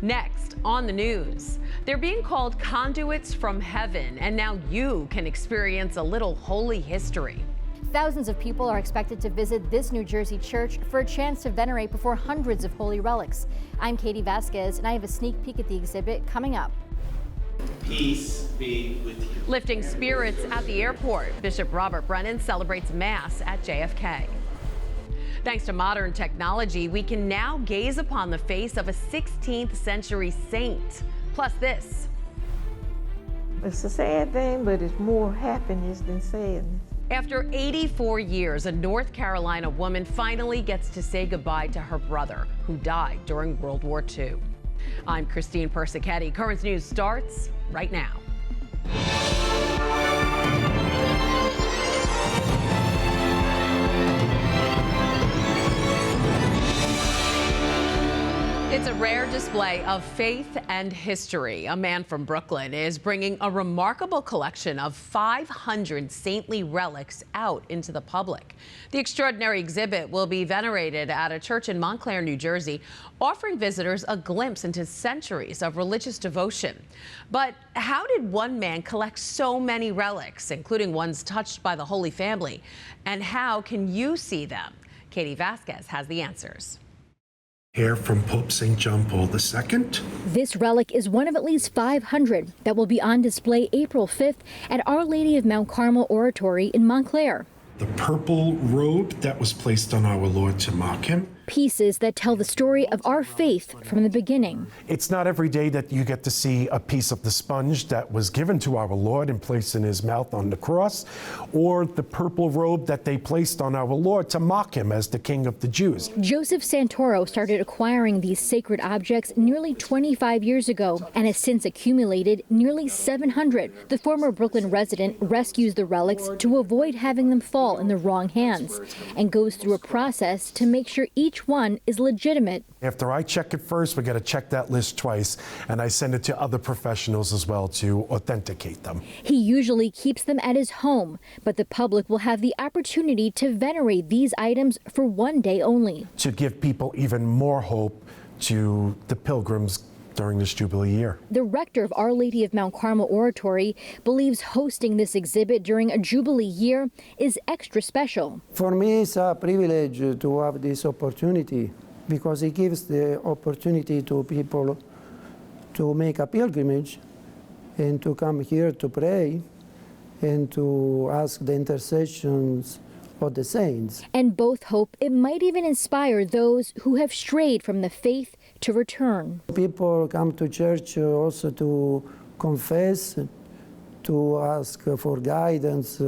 Next on the news, they're being called conduits from heaven, and now you can experience a little holy history. Thousands of people are expected to visit this New Jersey church for a chance to venerate before hundreds of holy relics. I'm Katie Vasquez, and I have a sneak peek at the exhibit coming up. Peace be with you. Lifting spirits at the airport, Bishop Robert Brennan celebrates Mass at JFK. Thanks to modern technology, we can now gaze upon the face of a 16th century saint. Plus this. It's a sad thing, but it's more happiness than sadness. After 84 years, a North Carolina woman finally gets to say goodbye to her brother, who died during World War II. I'm Christine Persichetti. Currents News starts right now. It's a rare display of faith and history. A man from Brooklyn is bringing a remarkable collection of 500 saintly relics out into the public. The extraordinary exhibit will be venerated at a church in Montclair, New Jersey, offering visitors a glimpse into centuries of religious devotion. But how did one man collect so many relics, including ones touched by the Holy Family? And how can you see them? Katie Vasquez has the answers. Here from Pope St. John Paul II. This relic is one of at least 500 that will be on display April 5th at Our Lady of Mount Carmel Oratory in Montclair. The purple robe that was placed on our Lord to mock him. Pieces that tell the story of our faith from the beginning. It's not every day that you get to see a piece of the sponge that was given to our Lord and placed in his mouth on the cross, or the purple robe that they placed on our Lord to mock him as the King of the Jews. Joseph Santoro started acquiring these sacred objects nearly 25 years ago and has since accumulated nearly 700. The former Brooklyn resident rescues the relics to avoid having them fall in the wrong hands and goes through a process to make sure each one is legitimate. After I check it first, we got to check that list twice, and I send it to other professionals as well to authenticate them. He usually keeps them at his home, but the public will have the opportunity to venerate these items for one day only. To give people even more hope to the pilgrims during this Jubilee year. The rector of Our Lady of Mount Carmel Oratory believes hosting this exhibit during a Jubilee year is extra special. For me, it's a privilege to have this opportunity because it gives the opportunity to people to make a pilgrimage and to come here to pray and to ask the intercessions of the saints. And both hope it might even inspire those who have strayed from the faith to return. People come to church also to confess, to ask for guidance,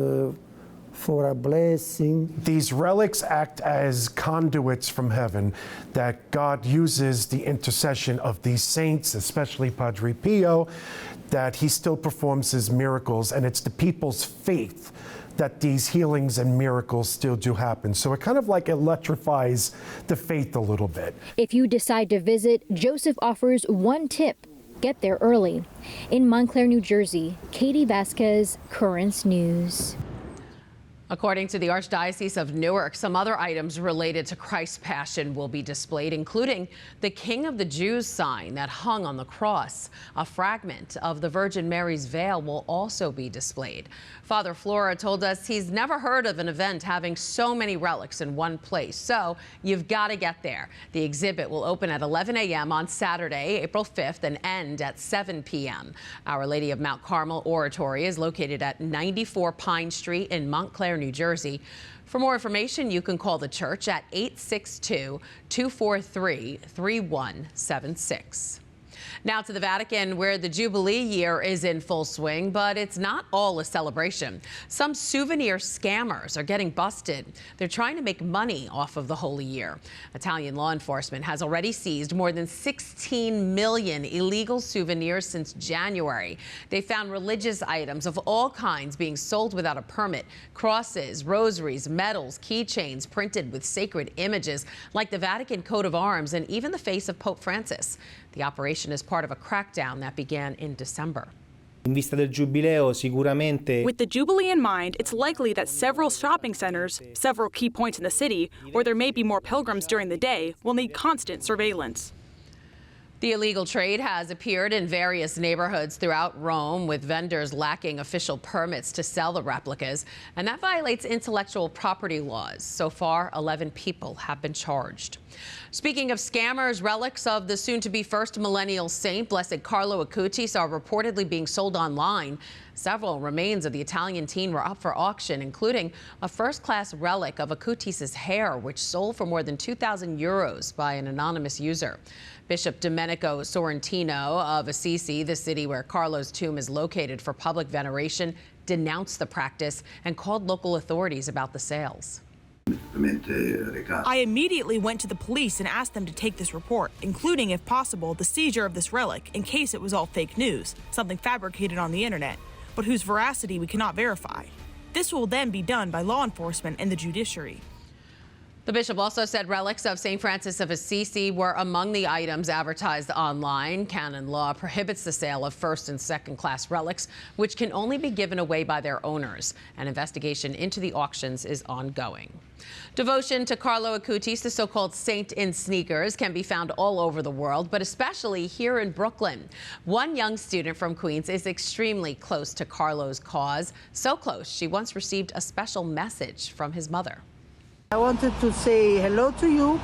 for a blessing. These relics act as conduits from heaven that God uses the intercession of these saints, especially Padre Pio, that he still performs his miracles, and it's the people's faith that these healings and miracles still do happen. So it kind of like electrifies the faith a little bit. If you decide to visit, Joseph offers one tip: get there early. In Montclair, New Jersey, Katie Vasquez, Currents News. According to the Archdiocese of Newark, some other items related to Christ's Passion will be displayed, including the King of the Jews sign that hung on the cross. A fragment of the Virgin Mary's veil will also be displayed. Father Flora told us he's never heard of an event having so many relics in one place, so you've got to get there. The exhibit will open at 11 a.m. on Saturday, April 5th, and end at 7 p.m. Our Lady of Mount Carmel Oratory is located at 94 Pine Street in Montclair, New Jersey. For more information, you can call the church at 862-243-3176. Now to the Vatican, where the Jubilee year is in full swing, but it's not all a celebration. Some souvenir scammers are getting busted. They're trying to make money off of the Holy Year. Italian law enforcement has already seized more than 16 million illegal souvenirs since January. They found religious items of all kinds being sold without a permit: crosses, rosaries, medals, keychains printed with sacred images like the Vatican coat of arms and even the face of Pope Francis. The operation is part of a crackdown that began in December. With the Jubilee in mind, it's likely that several shopping centers, several key points in the city, where there may be more pilgrims during the day, will need constant surveillance. The illegal trade has appeared in various neighborhoods throughout Rome, with vendors lacking official permits to sell the replicas, and that violates intellectual property laws. So far, 11 people have been charged. Speaking of scammers, relics of the soon-to-be first millennial saint, Blessed Carlo Acutis, are reportedly being sold online. Several remains of the Italian teen were up for auction, including a first-class relic of Acutis' hair, which sold for more than 2,000 euros by an anonymous user. Bishop Domenico Sorrentino of Assisi, the city where Carlo's tomb is located for public veneration, denounced the practice and called local authorities about the sales. I immediately went to the police and asked them to take this report, including, if possible, the seizure of this relic in case it was all fake news, something fabricated on the internet, but whose veracity we cannot verify. This will then be done by law enforcement and the judiciary. The bishop also said relics of St. Francis of Assisi were among the items advertised online. Canon law prohibits the sale of first and second class relics, which can only be given away by their owners. An investigation into the auctions is ongoing. Devotion to Carlo Acutis, the so-called saint in sneakers, can be found all over the world, but especially here in Brooklyn. One young student from Queens is extremely close to Carlo's cause. So close, she once received a special message from his mother. I wanted to say hello to you.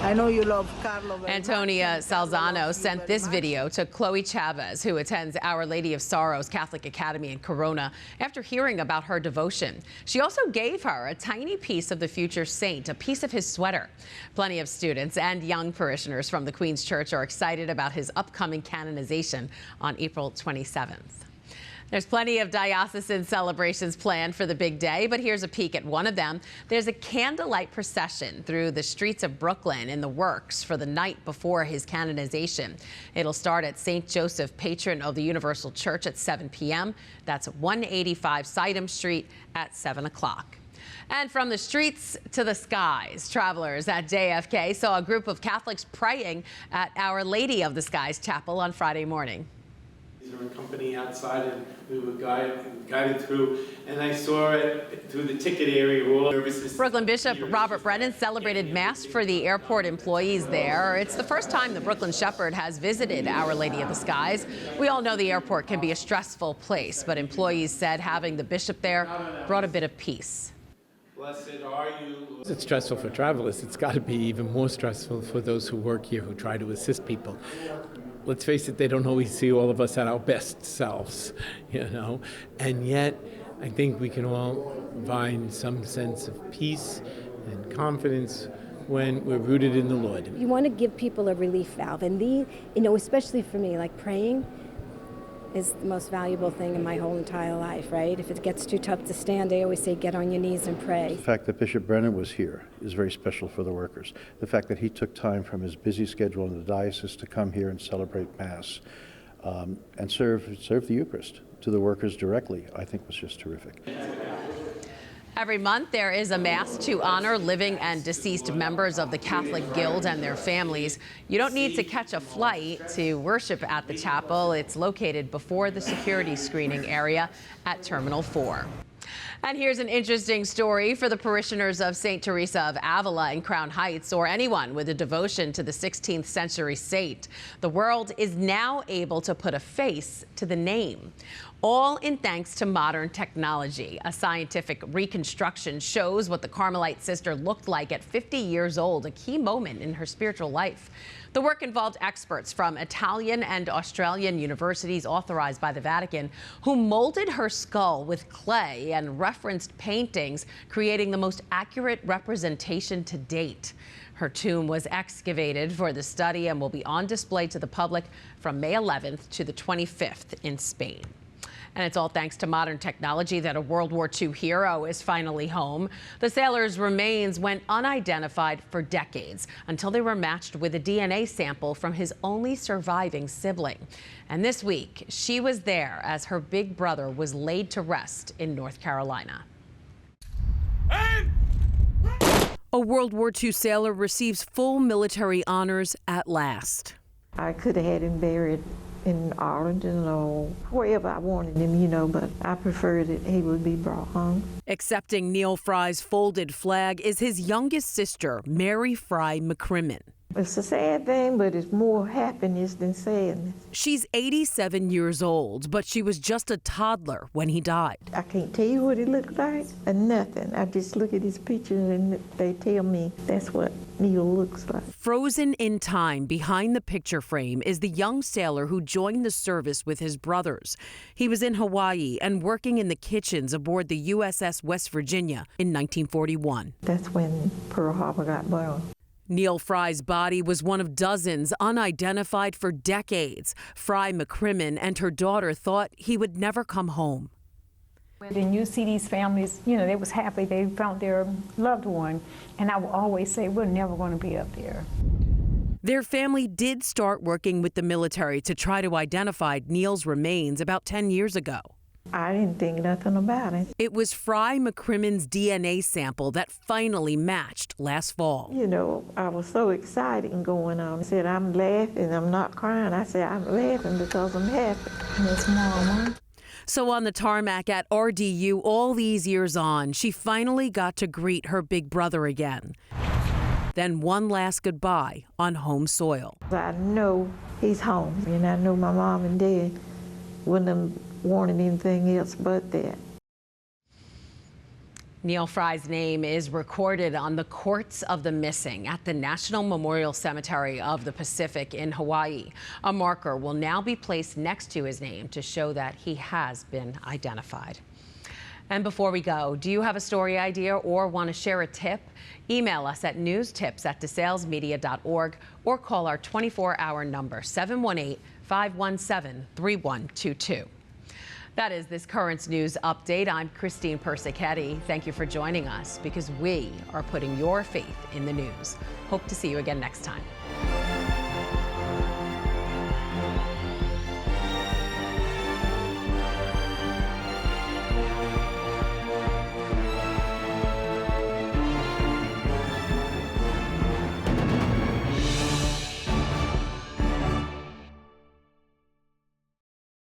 I know you love Carlo very Antonia much. Salzano sent this video to Chloe Chavez, who attends Our Lady of Sorrows Catholic Academy in Corona, after hearing about her devotion. She also gave her a tiny piece of the future saint, a piece of his sweater. Plenty of students and young parishioners from the Queens Church are excited about his upcoming canonization on April 27th. There's plenty of diocesan celebrations planned for the big day, but here's a peek at one of them. There's a candlelight procession through the streets of Brooklyn in the works for the night before his canonization. It'll start at St. Joseph, patron of the Universal Church, at 7 p.m. That's 185 Sidham Street at 7 o'clock. And from the streets to the skies, travelers at JFK saw a group of Catholics praying at Our Lady of the Skies Chapel on Friday morning. They were in company outside, and we were guided through, and I saw it through the ticket area. All services. Brooklyn Bishop Robert Brennan celebrated Mass for the airport employees there. It's the first time the Brooklyn Shepherd has visited Our Lady of the Skies. We all know the airport can be a stressful place, but employees said having the bishop there brought a bit of peace. Blessed are you. It's stressful for travelers. It's got to be even more stressful for those who work here, who try to assist people. Let's face it, they don't always see all of us at our best selves, and yet I think we can all find some sense of peace and confidence when we're rooted in the Lord. You want to give people a relief valve, and especially for me, like praying is the most valuable thing in my whole entire life, right? If it gets too tough to stand, I always say get on your knees and pray. The fact that Bishop Brennan was here is very special for the workers. The fact that he took time from his busy schedule in the diocese to come here and celebrate Mass and serve the Eucharist to the workers directly, I think was just terrific. Every month, there is a Mass to honor living and deceased members of the Catholic Guild and their families. You don't need to catch a flight to worship at the chapel. It's located before the security screening area at Terminal 4. And here's an interesting story for the parishioners of St. Teresa of Avila in Crown Heights, or anyone with a devotion to the 16th century saint. The world is now able to put a face to the name, all in thanks to modern technology. A scientific reconstruction shows what the Carmelite sister looked like at 50 years old, a key moment in her spiritual life. The work involved experts from Italian and Australian universities authorized by the Vatican, who molded her skull with clay and referenced paintings, creating the most accurate representation to date. Her tomb was excavated for the study and will be on display to the public from May 11th to the 25th in Spain. And it's all thanks to modern technology that a World War II hero is finally home. The sailor's remains went unidentified for decades until they were matched with a DNA sample from his only surviving sibling. And this week, she was there as her big brother was laid to rest in North Carolina. A World War II sailor receives full military honors at last. I could have had him buried in Arlington or wherever I wanted him, but I preferred that he would be brought home. Accepting Neil Fry's folded flag is his youngest sister, Mary Fry McCrimmon. It's a sad thing, but it's more happiness than sadness. She's 87 years old, but she was just a toddler when he died. I can't tell you what he looked like or nothing. I just look at his pictures and they tell me that's what Neil looks like. Frozen in time behind the picture frame is the young sailor who joined the service with his brothers. He was in Hawaii and working in the kitchens aboard the USS West Virginia in 1941. That's when Pearl Harbor got bombed. Neil Fry's body was one of dozens unidentified for decades. Fry McCrimmon and her daughter thought he would never come home. When you see these families, they was happy they found their loved one, and I will always say we're never going to be up there. Their family did start working with the military to try to identify Neil's remains about 10 years ago. I didn't think nothing about it. It was Fry McCrimmon's DNA sample that finally matched last fall. I was so excited and going on. I said, I'm laughing, I'm not crying. I said, I'm laughing because I'm happy. Yes, Mama. So on the tarmac at RDU all these years on, she finally got to greet her big brother again. Then one last goodbye on home soil. I know he's home, and I know my mom and dad wouldn't have wanted anything else but that. Neil Fry's name is recorded on the Courts of the Missing at the National Memorial Cemetery of the Pacific in Hawaii. A marker will now be placed next to his name to show that he has been identified. And before we go, do you have a story idea or want to share a tip? Email us at newstips@desalesmedia.org or call our 24-hour number 718-517-3122. That is this Currents News Update. I'm Christine Persichetti. Thank you for joining us because we are putting your faith in the news. Hope to see you again next time.